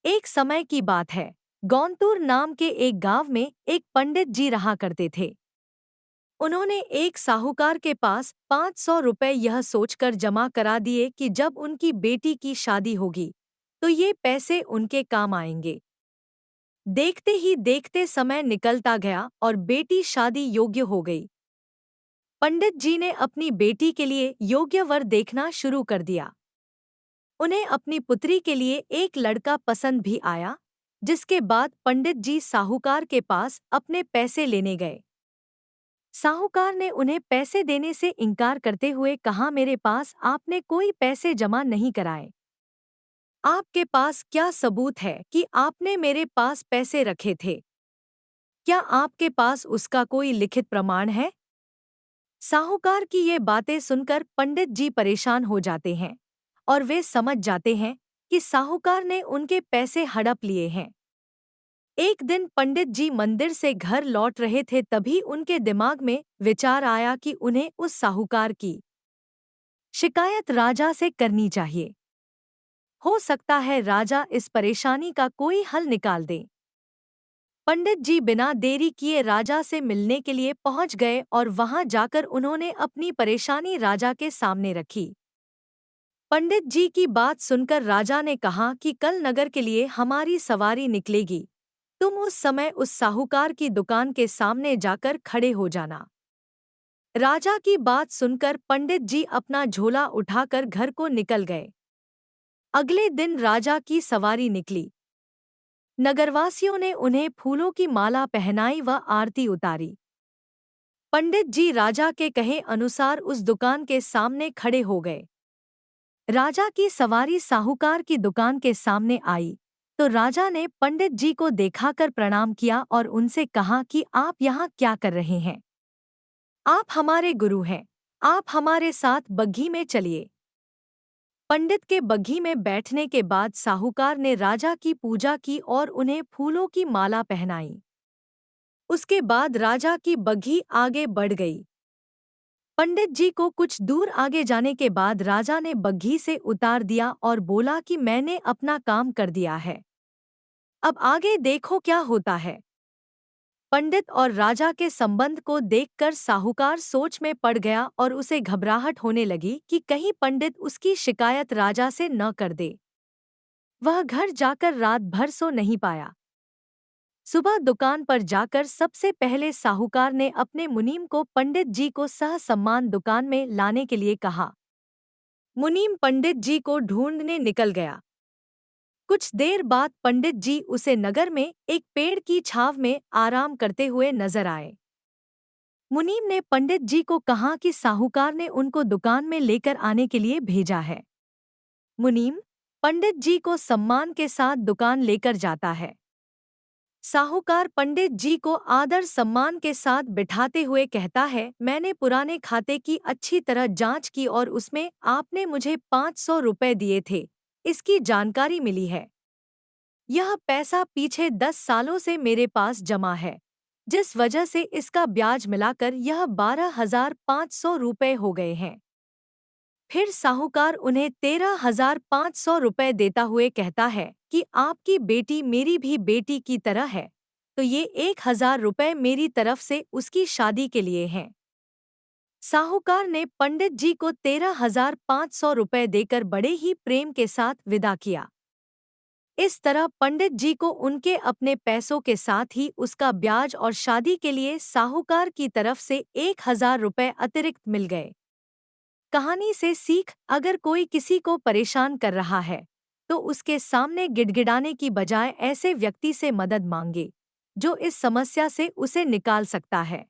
एक समय की बात है। गौनतूर नाम के एक गांव में एक पंडित जी रहा करते थे। उन्होंने एक साहूकार के पास 500 रुपए यह सोचकर जमा करा दिए कि जब उनकी बेटी की शादी होगी तो ये पैसे उनके काम आएंगे। देखते ही देखते समय निकलता गया और बेटी शादी योग्य हो गई। पंडित जी ने अपनी बेटी के लिए योग्य वर देखना शुरू कर दिया। उन्हें अपनी पुत्री के लिए एक लड़का पसंद भी आया, जिसके बाद पंडित जी साहूकार के पास अपने पैसे लेने गए। साहूकार ने उन्हें पैसे देने से इनकार करते हुए कहा, मेरे पास आपने कोई पैसे जमा नहीं कराए। आपके पास क्या सबूत है कि आपने मेरे पास पैसे रखे थे? क्या आपके पास उसका कोई लिखित प्रमाण है? साहूकार की ये बातें सुनकर पंडित जी परेशान हो जाते हैं और वे समझ जाते हैं कि साहूकार ने उनके पैसे हड़प लिए हैं। एक दिन पंडित जी मंदिर से घर लौट रहे थे, तभी उनके दिमाग में विचार आया कि उन्हें उस साहूकार की शिकायत राजा से करनी चाहिए। हो सकता है राजा इस परेशानी का कोई हल निकाल दे। पंडित जी बिना देरी किए राजा से मिलने के लिए पहुंच गए और वहां जाकर उन्होंने अपनी परेशानी राजा के सामने रखी। पंडित जी की बात सुनकर राजा ने कहा कि कल नगर के लिए हमारी सवारी निकलेगी, तुम उस समय उस साहूकार की दुकान के सामने जाकर खड़े हो जाना। राजा की बात सुनकर पंडित जी अपना झोला उठाकर घर को निकल गए। अगले दिन राजा की सवारी निकली। नगरवासियों ने उन्हें फूलों की माला पहनाई व आरती उतारी। पंडित जी राजा के कहे अनुसार उस दुकान के सामने खड़े हो गए। राजा की सवारी साहूकार की दुकान के सामने आई तो राजा ने पंडित जी को देखाकर प्रणाम किया और उनसे कहा कि आप यहाँ क्या कर रहे हैं? आप हमारे गुरु हैं, आप हमारे साथ बग्घी में चलिए। पंडित के बग्घी में बैठने के बाद साहूकार ने राजा की पूजा की और उन्हें फूलों की माला पहनाई। उसके बाद राजा की बग्घी आगे बढ़ गई। पंडित जी को कुछ दूर आगे जाने के बाद राजा ने बग्घी से उतार दिया और बोला कि मैंने अपना काम कर दिया है, अब आगे देखो क्या होता है। पंडित और राजा के संबंध को देखकर साहूकार सोच में पड़ गया और उसे घबराहट होने लगी कि कहीं पंडित उसकी शिकायत राजा से न कर दे। वह घर जाकर रात भर सो नहीं पाया। सुबह दुकान पर जाकर सबसे पहले साहूकार ने अपने मुनीम को पंडित जी को सहसम्मान दुकान में लाने के लिए कहा। मुनीम पंडित जी को ढूंढने निकल गया। कुछ देर बाद पंडित जी उसे नगर में एक पेड़ की छांव में आराम करते हुए नजर आए। मुनीम ने पंडित जी को कहा कि साहूकार ने उनको दुकान में लेकर आने के लिए भेजा है। मुनीम पंडित जी को सम्मान के साथ दुकान लेकर जाता है। साहूकार पंडित जी को आदर सम्मान के साथ बिठाते हुए कहता है, मैंने पुराने खाते की अच्छी तरह जांच की और उसमें आपने मुझे 500 रुपए दिए थे, इसकी जानकारी मिली है। यह पैसा पीछे 10 सालों से मेरे पास जमा है, जिस वजह से इसका ब्याज मिलाकर यह 12,500 रुपए हो गए हैं। फिर साहूकार उन्हें 13,500 रुपए देता हुए कहता है कि आपकी बेटी मेरी भी बेटी की तरह है, तो ये 1,000 रुपए मेरी तरफ से उसकी शादी के लिए हैं। साहूकार ने पंडित जी को 13,500 रुपए देकर बड़े ही प्रेम के साथ विदा किया। इस तरह पंडित जी को उनके अपने पैसों के साथ ही उसका ब्याज और शादी के लिए साहूकार की तरफ से 1,000 रुपए अतिरिक्त मिल गए। कहानी से सीख, अगर कोई किसी को परेशान कर रहा है तो उसके सामने गिड़गिड़ाने की बजाय ऐसे व्यक्ति से मदद मांगे जो इस समस्या से उसे निकाल सकता है।